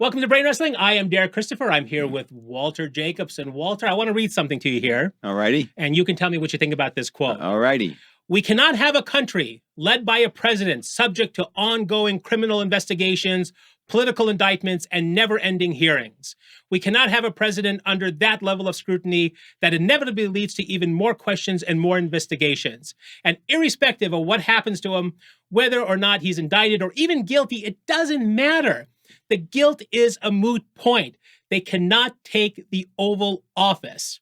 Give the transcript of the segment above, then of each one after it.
Welcome to Brain Wrestling. I am Derek Christopher. I'm here with Walter Jacobson. Walter, I want to read something to you here. All righty. And you can tell me what you think about this quote. All righty. We cannot have a country led by a president subject to ongoing criminal investigations, political indictments, and never-ending hearings. We cannot have a president under that level of scrutiny that inevitably leads to even more questions and more investigations. And irrespective of what happens to him, whether or not he's indicted or even guilty, it doesn't matter. The guilt is a moot point. They cannot take the Oval Office.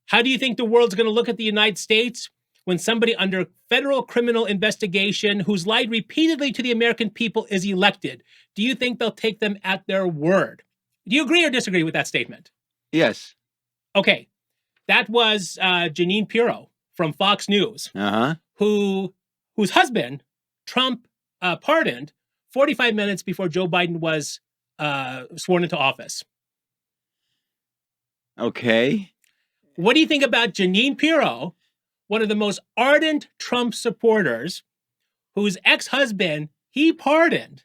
How do you think the world's going to look at the United States when somebody under federal criminal investigation who's lied repeatedly to the American people is elected? Do you think they'll take them at their word? Do you agree or disagree with that statement? Yes. Okay. That was Janine Piro from Fox News, whose husband, Trump, pardoned 45 minutes before Joe Biden was sworn into office. Okay. What do you think about Janine Piro, one of the most ardent Trump supporters, whose ex-husband he pardoned,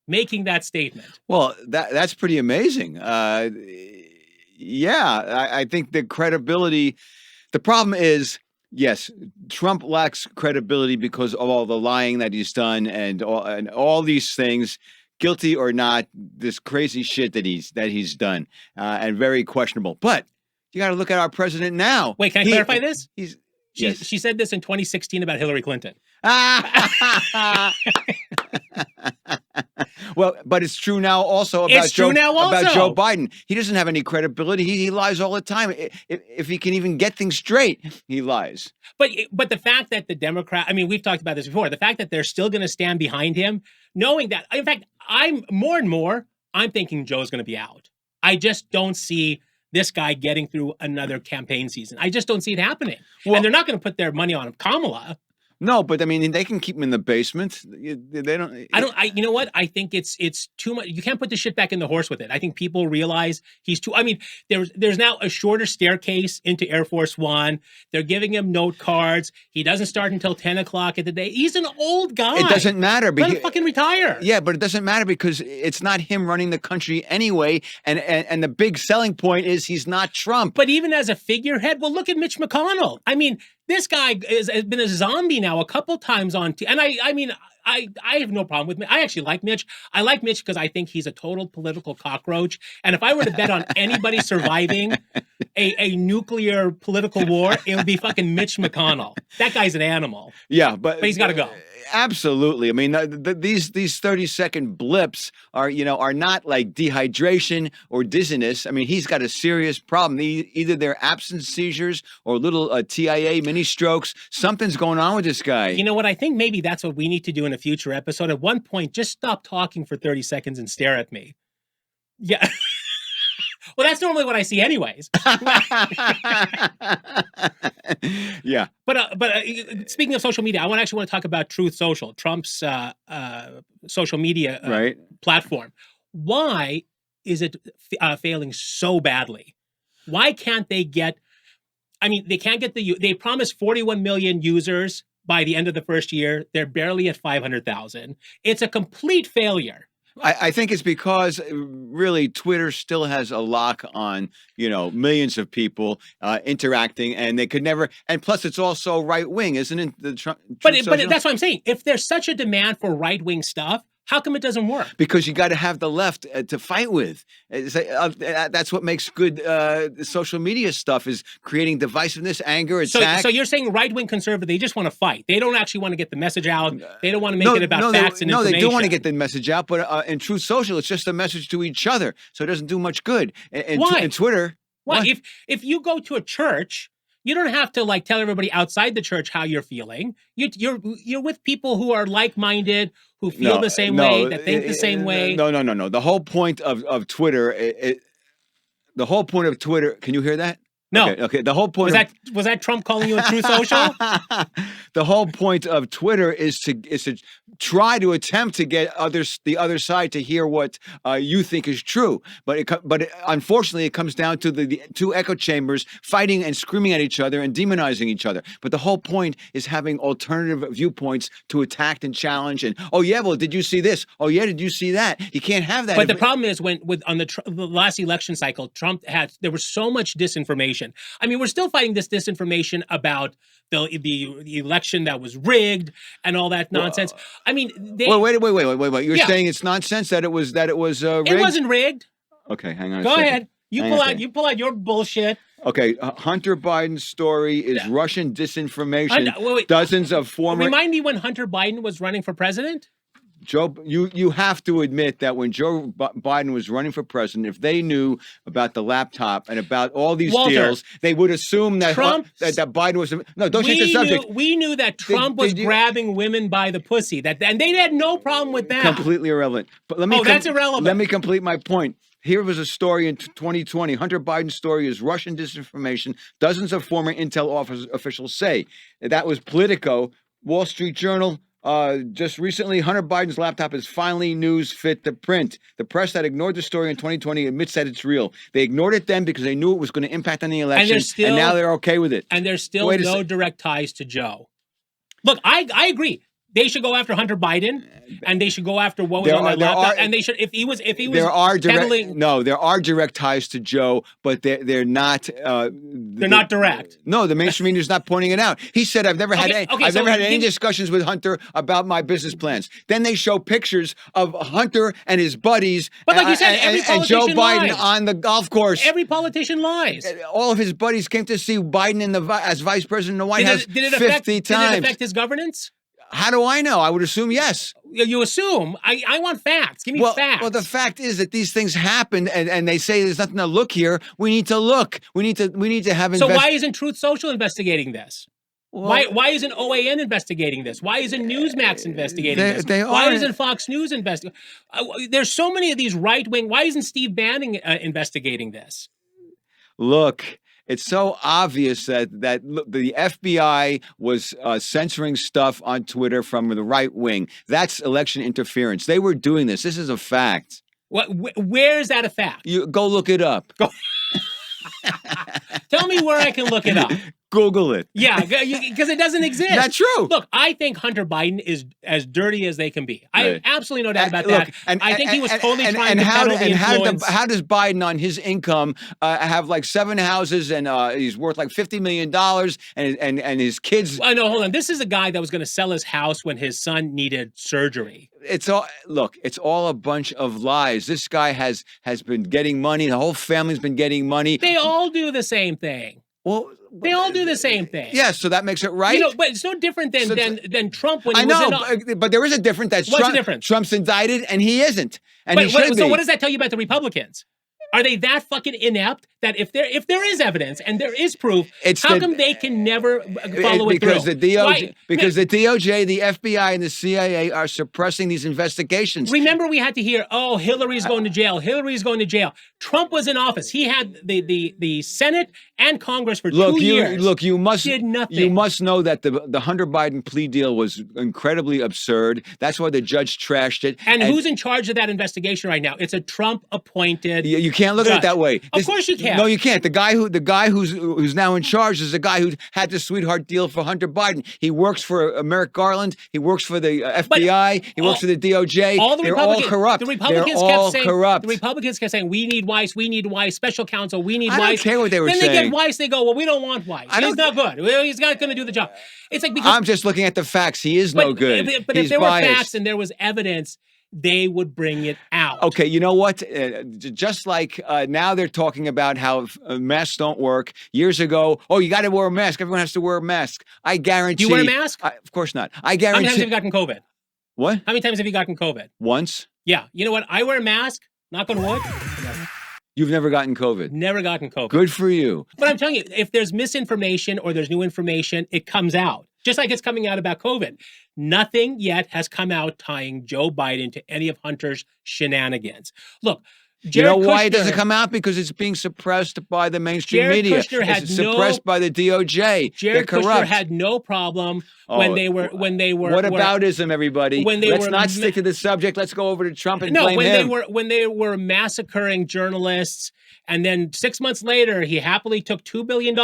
making that statement? Well, that's pretty amazing. I think the credibility, the problem is, yes, Trump lacks credibility because of all the lying that he's done and all these things, guilty or not, this crazy shit that he's done, and very questionable. But you got to look at our president now. Wait, can I clarify this? Yes. She said this in 2016 about Hillary Clinton. Well, but it's true now also about Joe Biden. He doesn't have any credibility. He lies all the time. If he can even get things straight, he lies. But the fact that the Democrat, I mean, we've talked about this before, the fact that they're still going to stand behind him, knowing that, in fact, I'm thinking Joe's going to be out. I just don't see this guy getting through another campaign season. I just don't see it happening. Well, and they're not going to put their money on Kamala. No, but I mean, they can keep him in the basement. They don't. You know what? I think it's too much. You can't put the shit back in the horse with it. I think people realize he's too. I mean, there's now a shorter staircase into Air Force One. They're giving him note cards. He doesn't start until 10 o'clock at the day. He's an old guy. It doesn't matter. Let him fucking retire. Yeah, but it doesn't matter because it's not him running the country anyway. And the big selling point is he's not Trump. But even as a figurehead, well, look at Mitch McConnell. I mean, this guy has been a zombie now a couple times on and I have no problem with Mitch. I actually like Mitch. I like Mitch because I think he's a total political cockroach. And if I were to bet on anybody surviving a nuclear political war, it would be fucking Mitch McConnell. That guy's an animal. Yeah, but he's got to go. Absolutely. I mean, these 30-second blips are not like dehydration or dizziness. I mean, he's got a serious problem. Either they're absence seizures or little TIA mini strokes. Something's going on with this guy. You know what? I think maybe that's what we need to do in a future episode. At one point, just stop talking for 30 seconds and stare at me. Yeah. Well, that's normally what I see anyways. Yeah. But speaking of social media, I want to talk about Truth Social, Trump's social media platform. Why is it failing so badly? Why can't they get, they can't get they promised 41 million users by the end of the first year. They're barely at 500,000. It's a complete failure. I think it's because really Twitter still has a lock on, millions of people interacting, and they could never. And plus, it's also right wing, isn't it? But that's what I'm saying. If there's such a demand for right wing stuff, how come it doesn't work? Because you got to have the left to fight with. That's what makes good social media stuff, is creating divisiveness, anger, attack. So you're saying right-wing conservative, they just want to fight. They don't actually want to get the message out. They don't want to make it about facts and information. No, they do want to get the message out, but in Truth Social, it's just a message to each other. So it doesn't do much good. Why? In Twitter. Why? If you go to a church, you don't have to tell everybody outside the church how you're feeling. You're with people who are like-minded, who feel the same way, that think the same way. No. The whole point of Twitter, can you hear that? No. Okay. The whole point Was that Trump calling you a True Social? the whole point of Twitter is to try to attempt to get the other side to hear what you think is true. But unfortunately, it comes down to the two echo chambers fighting and screaming at each other and demonizing each other. But the whole point is having alternative viewpoints to attack and challenge. And oh yeah, well, did you see this? Oh yeah, did you see that? You can't have that. But the problem is on the last election cycle, there was so much disinformation. I mean, we're still fighting this disinformation about the election that was rigged and all that nonsense. I mean, wait. You're saying it's nonsense that it was rigged? It wasn't rigged. Okay, hang on. Go ahead. You pull out your bullshit. Okay, Hunter Biden's story is Russian disinformation. Dozens of former. Remind me when Hunter Biden was running for president. Joe, you have to admit that when Joe Biden was running for president, if they knew about the laptop and about all these deals, they would assume that that Biden was no. Don't change the subject. We knew that Trump was grabbing women by the pussy. And they had no problem with that. Completely irrelevant. But that's irrelevant. Let me complete my point. Here was a story in 2020. Hunter Biden's story is Russian disinformation. Dozens of former intel officials say that was Politico, Wall Street Journal. Just recently, Hunter Biden's laptop is finally news fit to print. The press that ignored the story in 2020 admits that it's real. They ignored it then because they knew it was going to impact on the election, and now they're okay with it. And there's still no direct ties to Joe. Look, I agree. They should go after Hunter Biden, and they should go after what was on that laptop. And they should, if he was, there are direct ties to Joe, but they're not. They're not direct. No, the mainstream media is not pointing it out. He said, "I've never had any discussions with Hunter about my business plans." Then they show pictures of Hunter and his buddies, but like you said, and Joe Biden lies. on the golf course. Every politician lies. All of his buddies came to see Biden as vice president of the White House 50 times. Did it affect his governance? How do I know? I would assume yes. You assume. I want facts. Give me facts. Well, the fact is that these things happened, and they say there's nothing to look here. We need to look. We need to have. So why isn't Truth Social investigating this? Well, why isn't OAN investigating this? Why isn't Newsmax investigating this? Why isn't Fox News investigating? There's so many of these right wing. Why isn't Steve Bannon investigating this? Look. It's so obvious that the FBI was censoring stuff on Twitter from the right wing. That's election interference. They were doing this. This is a fact. Where is that a fact? You go look it up. Tell me where I can look it up. Google it. Yeah, because it doesn't exist. That's true. Look, I think Hunter Biden is as dirty as they can be. I have absolutely no doubt about that. I think he was totally trying to peddle the influence. How does Biden on his income have like 7 houses and he's worth like $50 million and his kids? No, hold on. This is a guy that was going to sell his house when his son needed surgery. It's all a bunch of lies. This guy has been getting money. The whole family's been getting money. They all do the same thing. Well, they all do the same thing. Yeah, so that makes it right. But it's no different than Trump when he was but there is a difference. What's the difference? Trump's indicted and he isn't. And so what does that tell you about the Republicans? Are they that fucking inept that if there is evidence and there is proof, come they can never follow it through? Because the DOJ, the FBI, and the CIA are suppressing these investigations. Remember, we had to hear, "Oh, Hillary's going to jail. Hillary's going to jail." Trump was in office. He had the Senate and Congress for 2 years. You must did nothing. You must know that the Hunter Biden plea deal was incredibly absurd. That's why the judge trashed it. And who's in charge of that investigation right now? It's a Trump-appointed. You can't look at it that way. Of course you can. No, you can't. The guy who's now in charge is the guy who had the sweetheart deal for Hunter Biden. He works for Merrick Garland. He works for the FBI. He works for the DOJ. They're all corrupt. The Republicans kept saying, "We need Weiss. We need Weiss. Special counsel. We need Weiss." I don't care what they were saying. Then they get Weiss. They go, "Well, we don't want Weiss. He's not good. He's not going to do the job." It's like because I'm just looking at the facts. He is no good. But if there were facts and there was evidence, they would bring it out. Okay, you know what? Just like now they're talking about how masks don't work. Years ago, you got to wear a mask. Everyone has to wear a mask. I guarantee. Do you wear a mask? Of course not. I guarantee. How many times have you gotten COVID? What? How many times have you gotten COVID? Once. Yeah. You know what? I wear a mask. Knock on wood. You've never gotten COVID? Never gotten COVID. Good for you. But I'm telling you, if there's misinformation or there's new information, it comes out. Just like it's coming out about COVID. Nothing yet has come out tying Joe Biden to any of Hunter's shenanigans. Look, You know Jared why it doesn't Kushner- come out? Because it's being suppressed by the mainstream Jared media. Kushner had It's suppressed by the DOJ. Jared They're Kushner corrupt. had no problem when they were What aboutism, everybody? when they Let's were not stick to the subject. Let's go over to Trump and no blame him. when they were massacring journalists, and then 6 months later he happily took $2 billion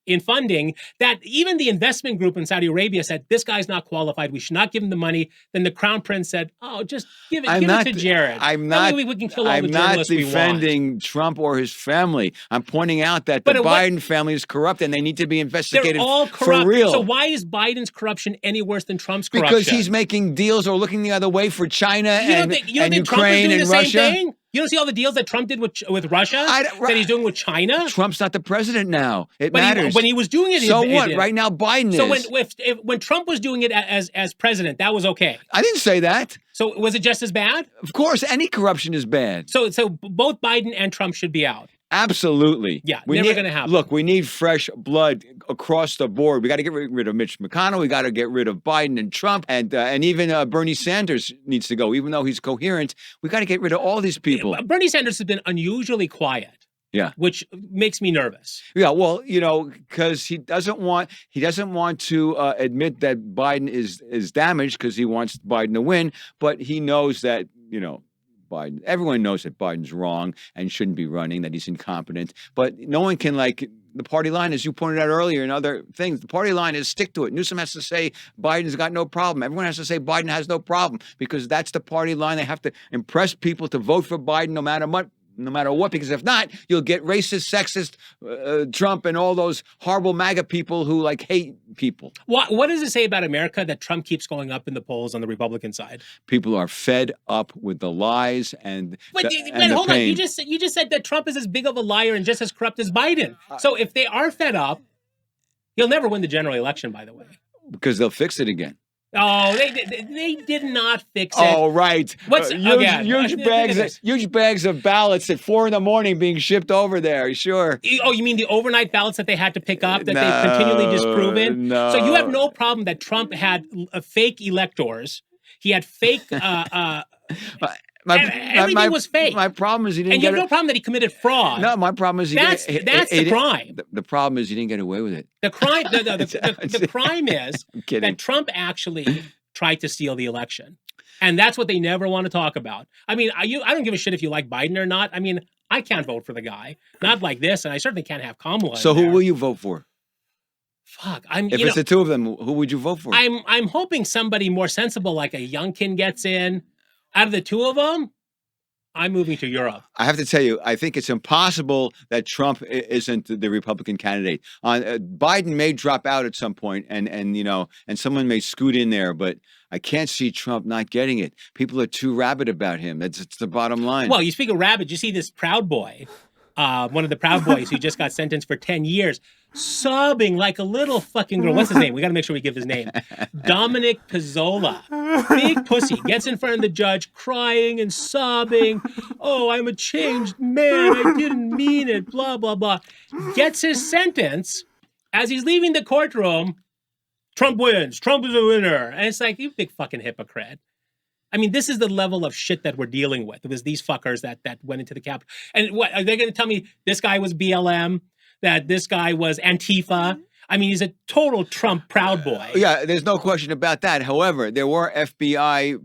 in funding. That even the investment group in Saudi Arabia said this guy's not qualified. We should not give him the money. Then the crown prince said, "Oh, just give it to Jared. That way we can kill all the journalists we want." I'm not defending Trump or his family. I'm pointing out that the Biden family is corrupt and they need to be investigated. They're all corrupt. For real. So why is Biden's corruption any worse than Trump's corruption? Because he's making deals or looking the other way for China and Ukraine Trump is doing and the Russia. Same thing? You don't see all the deals that Trump did with Russia that he's doing with China? Trump's not the president now. It matters. When he was doing it, so what? Right now, Biden is. So when Trump was doing it as president, that was okay. I didn't say that. So was it just as bad? Of course, any corruption is bad. So both Biden and Trump should be out. Absolutely. Yeah, never going to happen. Look, we need fresh blood across the board. We got to get rid of Mitch McConnell. We got to get rid of Biden and Trump, and even Bernie Sanders needs to go. Even though he's coherent, we got to get rid of all these people. Bernie Sanders has been unusually quiet. Yeah, which makes me nervous. Yeah, well, because he doesn't want to admit that Biden is damaged because he wants Biden to win, but he knows that Biden. Everyone knows that Biden's wrong and shouldn't be running, that he's incompetent. But no one can, the party line, as you pointed out earlier and other things, the party line is stick to it. Newsom has to say Biden's got no problem. Everyone has to say Biden has no problem because that's the party line. They have to impress people to vote for Biden no matter what, because if not, you'll get racist, sexist Trump and all those horrible MAGA people who hate people. What does it say about America that Trump keeps going up in the polls on the Republican side? People are fed up with the lies and but hold on, you just said that Trump is as big of a liar and just as corrupt as Biden. So if they are fed up, he'll never win the general election, by the way. Because they'll fix it again. Oh, they did not fix it. Oh, right. Huge bags of ballots at 4 a.m. being shipped over there. Sure. Oh, you mean the overnight ballots that they had to pick up that they've continually disproven? No. So you have no problem that Trump had fake electors. He had fake. Everything was fake. My problem is he didn't. And you have no problem that he committed fraud. No, my problem is that's the crime. The problem is he didn't get away with it. The crime. The crime is that Trump actually tried to steal the election, and that's what they never want to talk about. I mean, I don't give a shit if you like Biden or not. I mean, I can't vote for the guy, not like this, and I certainly can't have Kamala. So who will you vote for? Fuck, if it's the two of them, who would you vote for? I'm hoping somebody more sensible, like a Youngkin, gets in. Out of the two of them, I'm moving to Europe. I have to tell you, I think it's impossible that Trump isn't the Republican candidate. Biden may drop out at some point, and someone may scoot in there, but I can't see Trump not getting it. People are too rabid about him. It's the bottom line. Well, you speak of rabid. You see this Proud Boy, one of the Proud Boys who just got sentenced for 10 years, sobbing like a little fucking girl. What's his name? We got to make sure we give his name. Dominic Pizzola. Big pussy. Gets in front of the judge, crying and sobbing. Oh, I'm a changed man. I didn't mean it. Blah, blah, blah. Gets his sentence. As he's leaving the courtroom, Trump wins. Trump is a winner. And it's like, you big fucking hypocrite. I mean, this is the level of shit that we're dealing with. It was these fuckers that went into the Capitol. And what, are they going to tell me this guy was BLM? That this guy was Antifa? I mean, he's a total Trump Proud Boy. Yeah, there's no question about that. However, there were FBI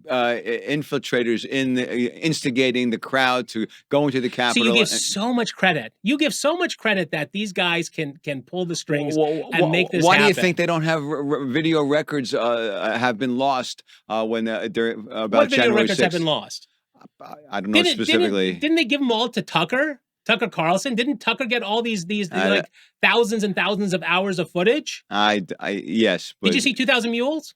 infiltrators instigating the crowd to go into the Capitol. So you give so much credit. You give so much credit that these guys can pull the strings and make this happen. Why do you think they don't have video records have been lost when about what video January records 6th? have been lost? I don't know specifically. Didn't they give them all to Tucker Carlson? Didn't Tucker get all these like thousands and thousands of hours of footage? Yes. But did you see 2,000 Mules?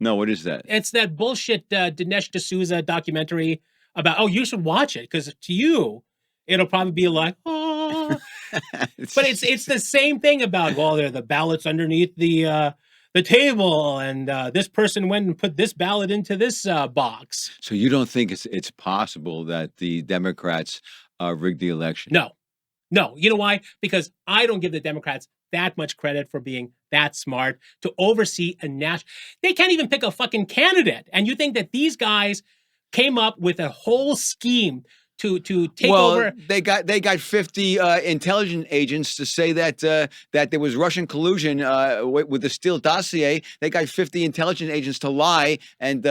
No, what is that? It's that bullshit Dinesh D'Souza documentary about. Oh, you should watch it because to you, it'll probably be like, oh. But it's the same thing about there are the ballots underneath the table, and this person went and put this ballot into this box. So you don't think it's possible that the Democrats rigged the election? No. You know why? Because I don't give the Democrats that much credit for being that smart to oversee a national. They can't even pick a fucking candidate. And you think that these guys came up with a whole scheme to take Well, over. they got 50 intelligence agents to say that that there was Russian collusion with the Steele dossier. They got 50 intelligence agents to lie and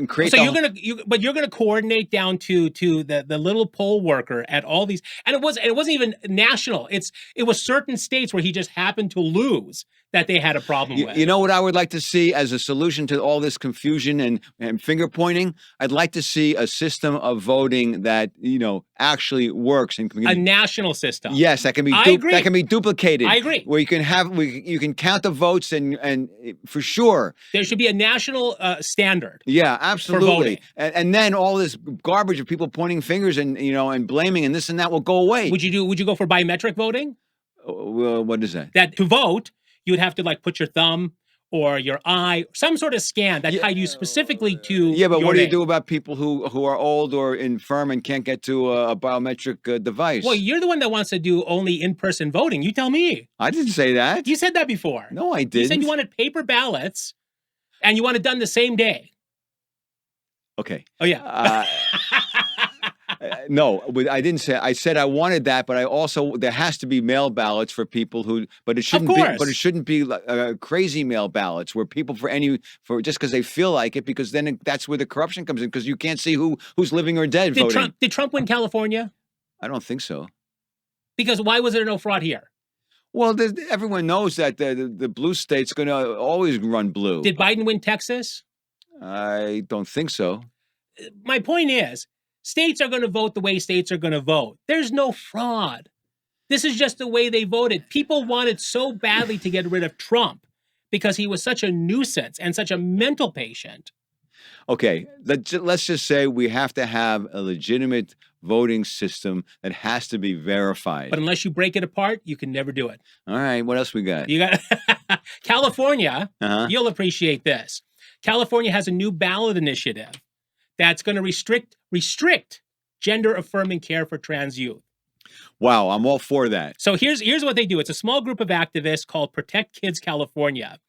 create. So you're gonna coordinate down to the little poll worker at all these, and it wasn't even national. It was certain states where he just happened to lose that they had a problem with. You know what I would like to see as a solution to all this confusion and finger pointing? I'd like to see a system of voting that actually works and a national system. Yes, that can be that can be duplicated. I agree. Where you can count the votes and for sure there should be a national standard. Yeah, absolutely. For and then all this garbage of people pointing fingers and blaming and this and that will go away. Would you go for biometric voting? What is that? That to vote, you would have to put your thumb or your eye, some sort of scan that tied you specifically to. Yeah, but your what do you name. do about people who are old or infirm and can't get to a biometric device? Well, you're the one that wants to do only in-person voting. You tell me. I didn't say that. You said that before. No, I didn't. You said you wanted paper ballots, and you want it done the same day. Okay. Oh yeah. No, I didn't say. I said I wanted that, but I also there has to be mail ballots for people who. But it shouldn't be. But it shouldn't be crazy mail ballots where people for just because they feel like it, because then that's where the corruption comes in, because you can't see who's living or dead voting. Did Trump win California? I don't think so. Because why was there no fraud here? Well, everyone knows that the blue state's going to always run blue. Did Biden win Texas? I don't think so. My point is, states are going to vote the way states are going to vote. There's no fraud. This is just the way they voted. People wanted so badly to get rid of Trump because he was such a nuisance and such a mental patient. Okay, let's just say we have to have a legitimate voting system that has to be verified. But unless you break it apart, you can never do it. All right, what else we got? You got California. You'll appreciate this. California has a new ballot initiative that's going to restrict gender-affirming care for trans youth. Wow, I'm all for that. So here's what they do. It's a small group of activists called Protect Kids California.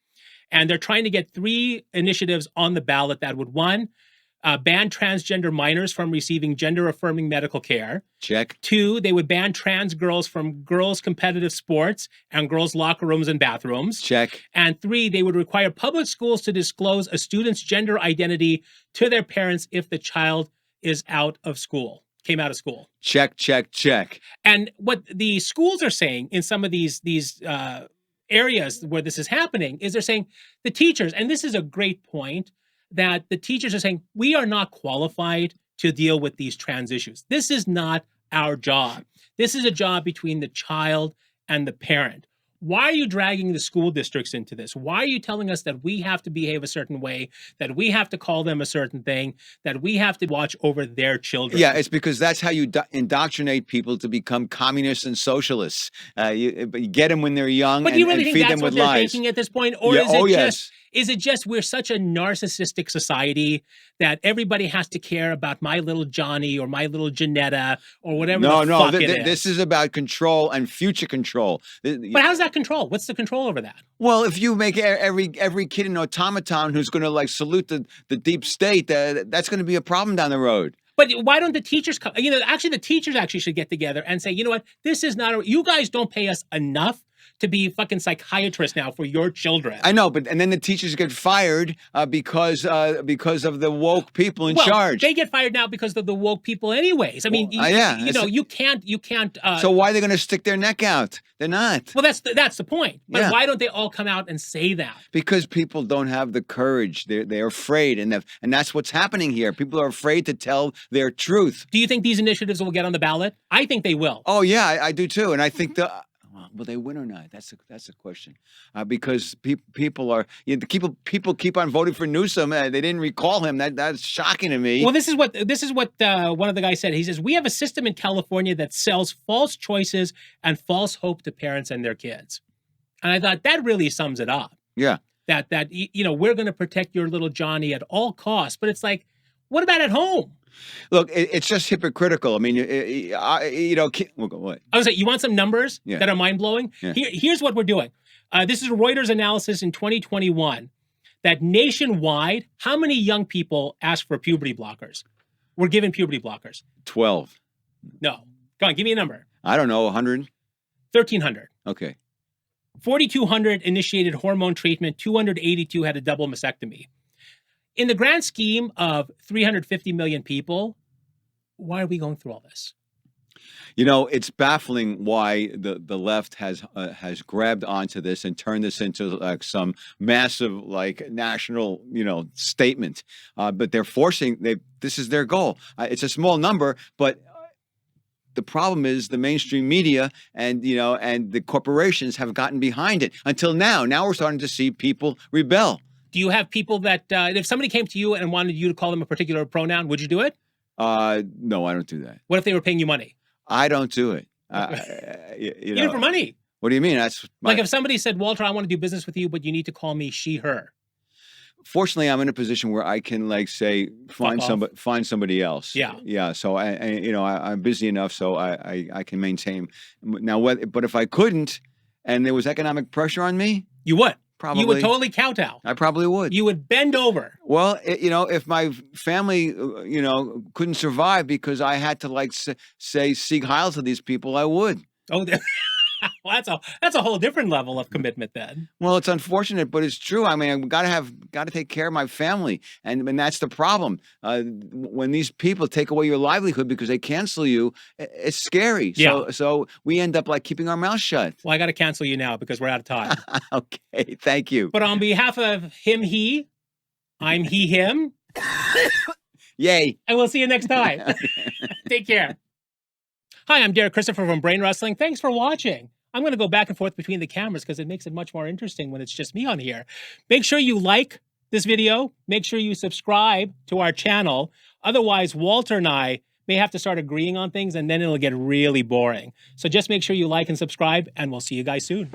And they're trying to get 3 initiatives on the ballot that would, 1, ban transgender minors from receiving gender-affirming medical care. Check. 2, they would ban trans girls from girls' competitive sports and girls' locker rooms and bathrooms. Check. And 3, they would require public schools to disclose a student's gender identity to their parents if the child is came out of school. Check, check, check. And what the schools are saying in some of these areas where this is happening is they're saying the teachers, and this is a great point, that the teachers are saying, we are not qualified to deal with these trans issues. This is not our job. This is a job between the child and the parent. Why are you dragging the school districts into this? Why are you telling us that we have to behave a certain way, that we have to call them a certain thing, that we have to watch over their children? Yeah, it's because that's how you indoctrinate people to become communists and socialists. You get them when they're young but do you really and think feed that's them with what they're lies. thinking at this point? Or is it just we're such a narcissistic society that everybody has to care about my little Johnny or my little Janetta or whatever fuck it is? This is about control and future control. But how's that control? What's the control over that? Well, if you make every kid an automaton who's going to salute the deep state, that's going to be a problem down the road. But why don't the teachers come? Actually, the teachers should get together and say, you know what? This is not, you guys don't pay us enough to be fucking psychiatrists now for your children. I know, and then the teachers get fired because of the woke people in charge. They get fired now because of the woke people anyways. I mean, you can't. So why are they going to stick their neck out? They're not. Well, that's the point. But why don't they all come out and say that? Because people don't have the courage. They're afraid, and that's what's happening here. People are afraid to tell their truth. Do you think these initiatives will get on the ballot? I think they will. Oh yeah, I do too, and I think will they win or not? That's a question. Because people keep on voting for Newsom. They didn't recall him. That's shocking to me. Well, this is what one of the guys said. He says, we have a system in California that sells false choices and false hope to parents and their kids. And I thought that really sums it up. Yeah. That we're going to protect your little Johnny at all costs. But it's like, what about at home? Look, it's just hypocritical. I mean, what? I was like, you want some numbers that are mind-blowing? Yeah. Here's what we're doing. This is Reuters analysis in 2021 that nationwide, how many young people ask for puberty blockers? were given puberty blockers? 12. No. Go on, give me a number. I don't know, 100? 1,300. Okay. 4,200 initiated hormone treatment. 282 had a double mastectomy. In the grand scheme of 350 million people, why are we going through all this? You know, it's baffling why the left has grabbed onto this and turned this into like some massive like national, statement. But they're forcing this is their goal. It's a small number, but the problem is the mainstream media and the corporations have gotten behind it until now. Now we're starting to see people rebel. Do you have people that if somebody came to you and wanted you to call them a particular pronoun, would you do it? No, I don't do that. What if they were paying you money? I don't do it. Even for money. What do you mean? That's like if somebody said, Walter, I want to do business with you, but you need to call me she, her. Fortunately, I'm in a position where I can say find somebody else. Yeah. Yeah. So I'm busy enough so I can maintain. Now, but if I couldn't and there was economic pressure on me, you would. Probably. You would totally kowtow. I probably would. You would bend over. Well, if my family, couldn't survive because I had to say Sieg Heil to these people, I would. Oh, well, that's a whole different level of commitment then. Well, it's unfortunate, but it's true. I mean, I've got to take care of my family, and that's the problem. When these people take away your livelihood because they cancel you, it's scary. Yeah. So we end up keeping our mouth shut. Well, I got to cancel you now because we're out of time. Okay, thank you. But on behalf of him, he, I'm he, him. Yay! And we'll see you next time. Take care. Hi, I'm Derek Christopher from Brain Wrestling. Thanks for watching. I'm going to go back and forth between the cameras because it makes it much more interesting when it's just me on here. Make sure you like this video. Make sure you subscribe to our channel. Otherwise, Walter and I may have to start agreeing on things and then it'll get really boring. So just make sure you like and subscribe and we'll see you guys soon.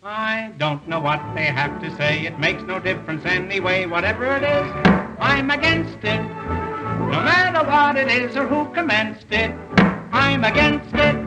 I don't know what they have to say. It makes no difference anyway. Whatever it is, I'm against it. No matter what it is or who commenced it, I'm against it.